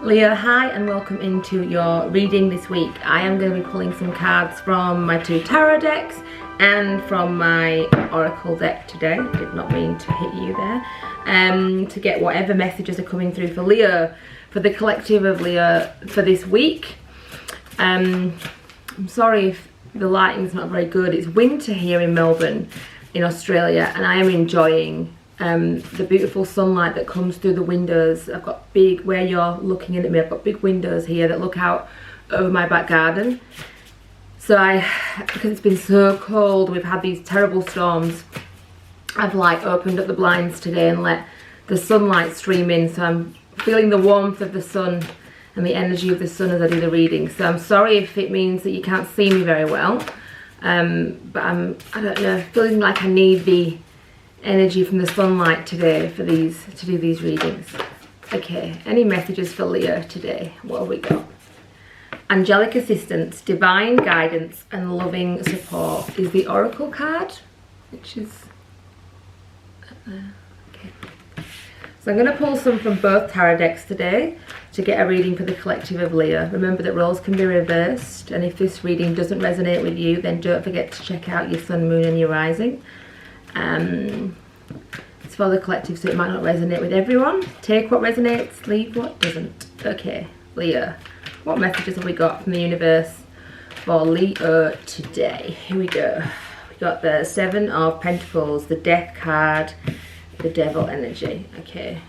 Leo, hi and welcome into your reading this week. I am going to be pulling some cards from my two tarot decks and from my oracle deck today. Did not mean to hit you there. To get whatever messages are coming through for Leo, for the collective of Leo for this week. I'm sorry if the lighting's not very good. It's winter here in Melbourne in Australia and I am enjoying the beautiful sunlight that comes through the windows. I've got big, where you're looking in at me, I've got big windows here that look out over my back garden. So because it's been so cold, we've had these terrible storms, I've like opened up the blinds today and let the sunlight stream in, so I'm feeling the warmth of the sun and the energy of the sun as I do the reading. So I'm sorry if it means that you can't see me very well, but I don't know, feeling like I need the energy from the sunlight today for to do these readings. Okay, any messages for Leo today? What have we got? Angelic assistance, divine guidance and loving support is the oracle card, which is okay. So I'm going to pull some from both tarot decks today to get a reading for the collective of Leo. Remember that roles can be reversed, and if this reading doesn't resonate with you, then don't forget to check out your sun, moon and your rising. It's for the collective, so it might not resonate with everyone. Take what resonates, leave what doesn't. Okay, Leo, what messages have we got from the universe for Leo today? Here we go. We got the Seven of Pentacles, the Death card, the Devil energy. Okay,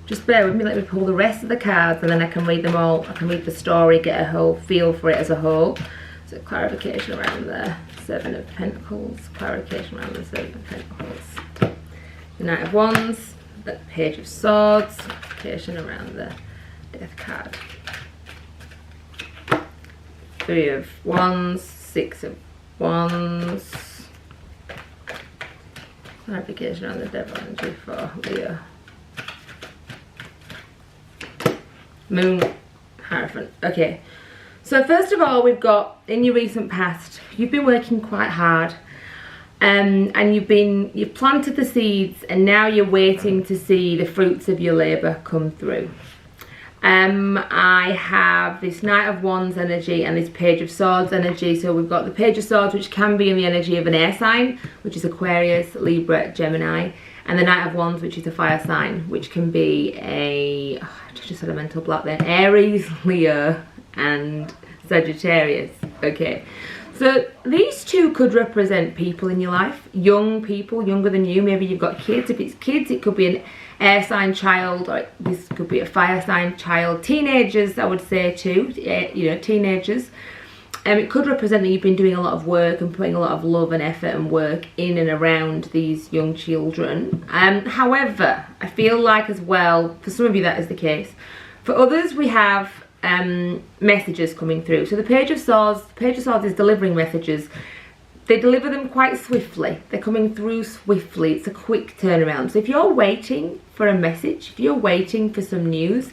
just bear with me, let me pull the rest of the cards and then I can read them all. I can read the story, get a whole feel for it as a whole. So clarification around the Seven of Pentacles, clarification around the Seven of Pentacles. The Knight of Wands, the Page of Swords, clarification around the Death card. Three of Wands, Six of Wands, clarification around the Devil energy for Leo. Moon, Hierophant. Okay. So first of all, we've got, in your recent past, you've been working quite hard, and you've planted the seeds and now you're waiting to see the fruits of your labour come through. I have this Knight of Wands energy and this Page of Swords energy. So we've got the Page of Swords, which can be in the energy of an air sign, which is Aquarius, Libra, Gemini, and the Knight of Wands, which is a fire sign, which can be I just had a mental block there, Aries, Leo and Sagittarius. Okay, so these two could represent people in your life, young people, younger than you. Maybe you've got kids. If it's kids, it could be an air sign child, or this could be a fire sign child. Teenagers, I would say too, you know, teenagers. It could represent that you've been doing a lot of work and putting a lot of love and effort and work in and around these young children. However, I feel like as well, for some of you that is the case. For others, we have messages coming through. So the Page of Swords is delivering messages. They deliver them quite swiftly. They're coming through swiftly. It's a quick turnaround. So if you're waiting for a message, if you're waiting for some news,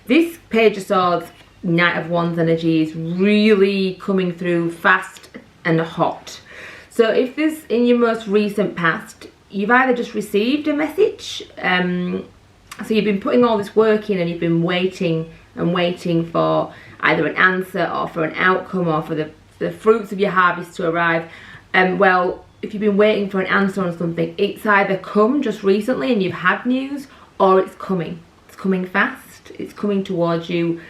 this Page of Swords, Knight of Wands energy is really coming through fast and hot. So if this, in your most recent past, you've either just received a message, so you've been putting all this work in and you've been waiting and waiting for either an answer or for an outcome or for the fruits of your harvest to arrive. Well, if you've been waiting for an answer on something, it's either come just recently and you've had news, or it's coming. It's coming fast. It's coming towards you.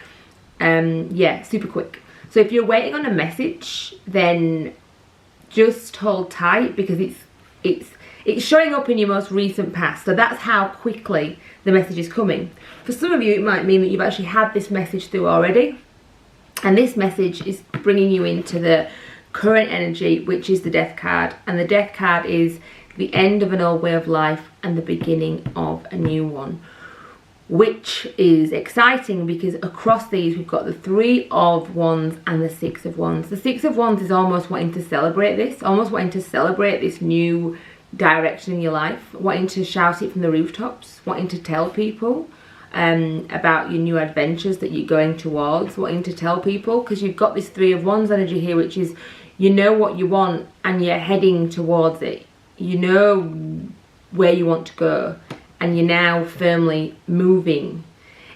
Yeah, super quick. So if you're waiting on a message, then just hold tight, because it's showing up in your most recent past. So that's how quickly the message is coming. For some of you, it might mean that you've actually had this message through already, and this message is bringing you into the current energy, which is the Death card. And the Death card is the end of an old way of life and the beginning of a new one, which is exciting because across these we've got the Three of Wands and the Six of Wands. The Six of Wands is almost wanting to celebrate this, almost wanting to celebrate this new direction in your life, wanting to shout it from the rooftops, wanting to tell people about your new adventures that you're going towards, wanting to tell people, because you've got this Three of Wands energy here, which is, you know what you want and you're heading towards it. You know where you want to go and you're now firmly moving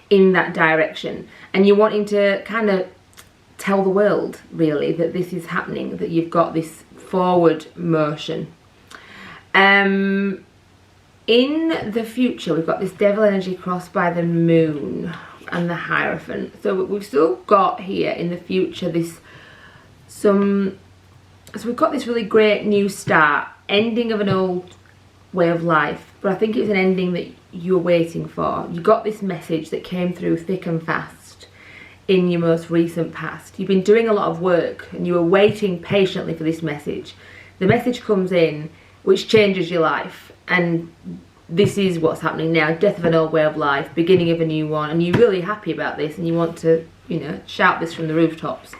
in that direction, and you're wanting to kind of tell the world really that this is happening, that you've got this forward motion. In the future, we've got this devil energy crossed by the moon and the Hierophant. So we've still got here in the future so we've got this really great new start, ending of an old way of life, but I think it's an ending that you're waiting for. You got this message that came through thick and fast in your most recent past. You've been doing a lot of work and you were waiting patiently for this message. The message comes in which changes your life, and this is what's happening now. Death of an old way of life, beginning of a new one, and you're really happy about this and you want to, you know, shout this from the rooftops.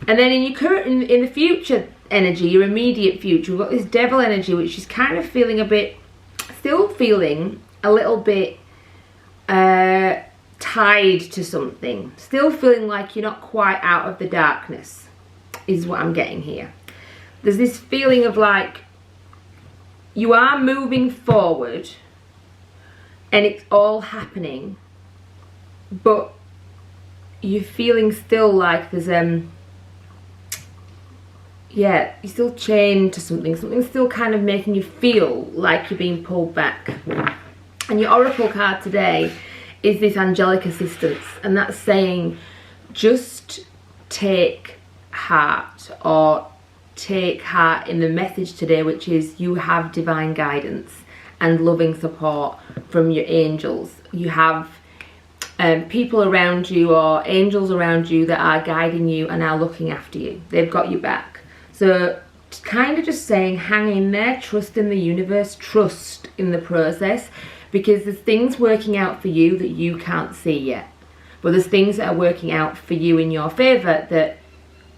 And then in your current, in the future energy, your immediate future, we've got this devil energy, which is kind of feeling a bit, still feeling a little bit tied to something. Still feeling like you're not quite out of the darkness, is what I'm getting here. There's this feeling of like, you are moving forward and it's all happening, but you're feeling still like there's yeah, you're still chained to something. Something's still kind of making you feel like you're being pulled back. And your oracle card today is this angelic assistance, and that's saying just take heart, or take heart in the message today, which is you have divine guidance and loving support from your angels. You have people around you, or angels around you, that are guiding you and are looking after you. They've got you back. So kind of just saying hang in there, trust in the universe, trust in the process, because there's things working out for you that you can't see yet, but there's things that are working out for you in your favour that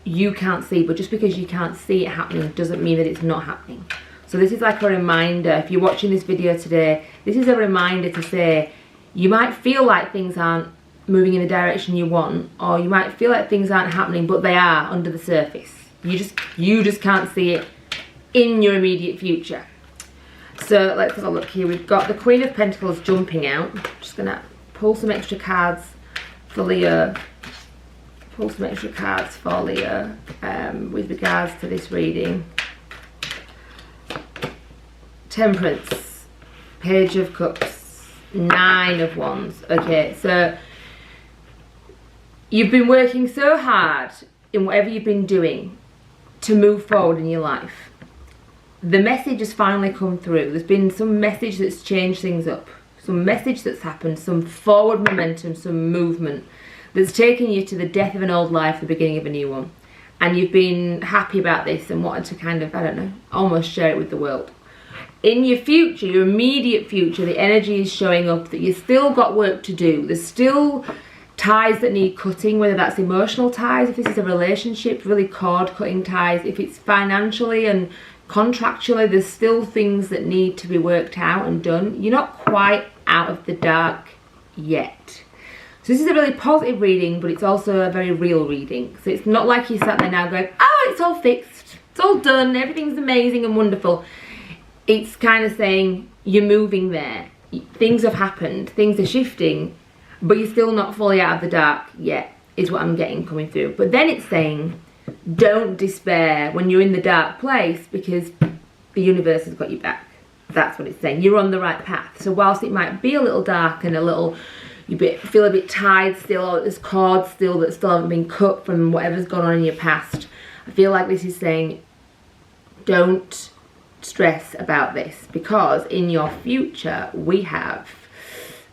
you can't see. But just because you can't see it happening doesn't mean that it's not happening. So this is like a reminder. If you're watching this video today, this is a reminder to say you might feel like things aren't moving in the direction you want, or you might feel like things aren't happening, but they are under the surface. You just can't see it in your immediate future. So let's have a look here. We've got the Queen of Pentacles jumping out. I'm just gonna pull some extra cards for Leo. Pull some extra cards for Leo with regards to this reading. Temperance, Page of Cups, 9 of Wands. Okay, so you've been working so hard in whatever you've been doing to move forward in your life. The message has finally come through. There's been some message that's changed things up, some message that's happened, some forward momentum, some movement that's taken you to the death of an old life, the beginning of a new one. And you've been happy about this and wanted to kind of, I don't know, almost share it with the world. In your future, your immediate future, the energy is showing up that you've still got work to do. There's still ties that need cutting, whether that's emotional ties, if this is a relationship, really cord cutting ties, if it's financially and contractually, there's still things that need to be worked out and done. You're not quite out of the dark yet. So this is a really positive reading, but it's also a very real reading. So it's not like you sat there now going, oh, it's all fixed, it's all done, everything's amazing and wonderful. It's kind of saying you're moving there. Things have happened, things are shifting, but you're still not fully out of the dark yet, is what I'm getting coming through. But then it's saying, don't despair when you're in the dark place, because the universe has got you back. That's what it's saying. You're on the right path. So whilst it might be a little dark and a little, feel a bit tied still, or there's cords still that still haven't been cut from whatever's gone on in your past, I feel like this is saying, don't stress about this, because in your future we have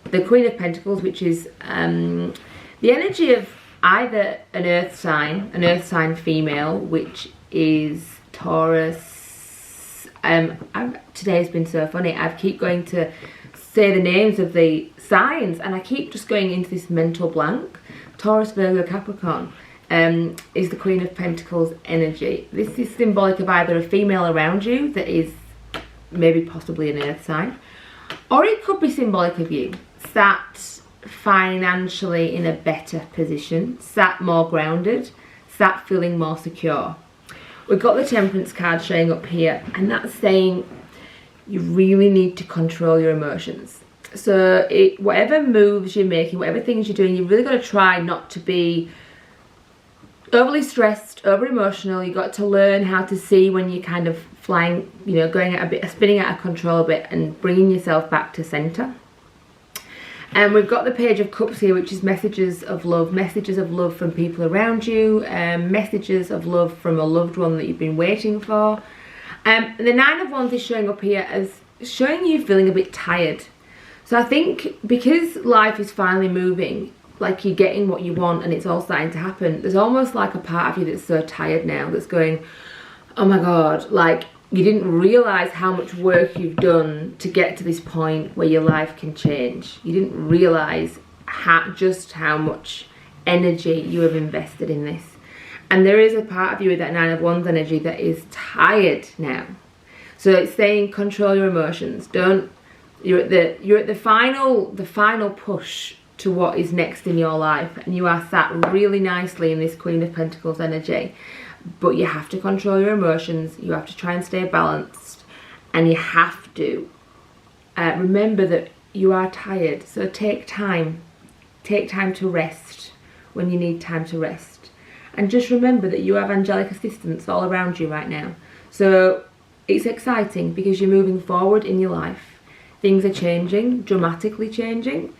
the Queen of Pentacles, which is the energy of either an earth sign female, which is Taurus. Today has been so funny. I keep going to say the names of the signs and I keep just going into this mental blank. Taurus, Virgo, Capricorn is the Queen of Pentacles energy. This is symbolic of either a female around you that is maybe possibly an earth sign, or it could be symbolic of you sat financially in a better position, sat more grounded, sat feeling more secure. We've got the Temperance card showing up here, and that's saying you really need to control your emotions. So whatever moves you're making, whatever things you're doing, you've really got to try not to be overly stressed, over emotional. You've got to learn how to see when you're kind of flying, you know, going out a bit, spinning out of control a bit, and bringing yourself back to centre. And we've got the Page of Cups here, which is messages of love from people around you, messages of love from a loved one that you've been waiting for. The Nine of Wands is showing up here as showing you feeling a bit tired. So I think because life is finally moving, like you're getting what you want and it's all starting to happen, there's almost like a part of you that's so tired now, that's going, oh my God, like you didn't realise how much work you've done to get to this point where your life can change. You didn't realise just how much energy you have invested in this. And there is a part of you with that Nine of Wands energy that is tired now. So it's saying control your emotions. You're at the final push to what is next in your life, and you are sat really nicely in this Queen of Pentacles energy, but you have to control your emotions. You have to try and stay balanced, and you have to remember that you are tired. So take time to rest when you need time to rest, and just remember that you have angelic assistance all around you right now. So it's exciting because you're moving forward in your life. Things are changing, dramatically changing.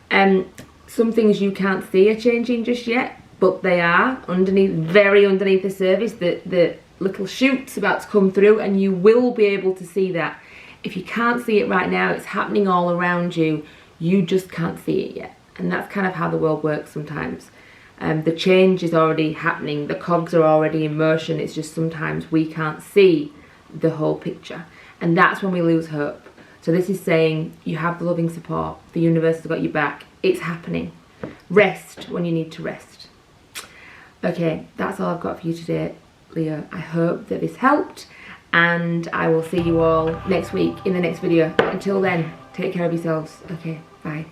Some things you can't see are changing just yet, but they are underneath, very underneath the surface. The little shoot's about to come through, and you will be able to see that. If you can't see it right now, it's happening all around you. You just can't see it yet. And that's kind of how the world works sometimes. The change is already happening. The cogs are already in motion. It's just sometimes we can't see the whole picture. And that's when we lose hope. So this is saying you have the loving support. The universe has got you back. It's happening. Rest when you need to rest. Okay, that's all I've got for you today, Leo. I hope that this helped, and I will see you all next week in the next video. Until then, take care of yourselves. Okay, bye.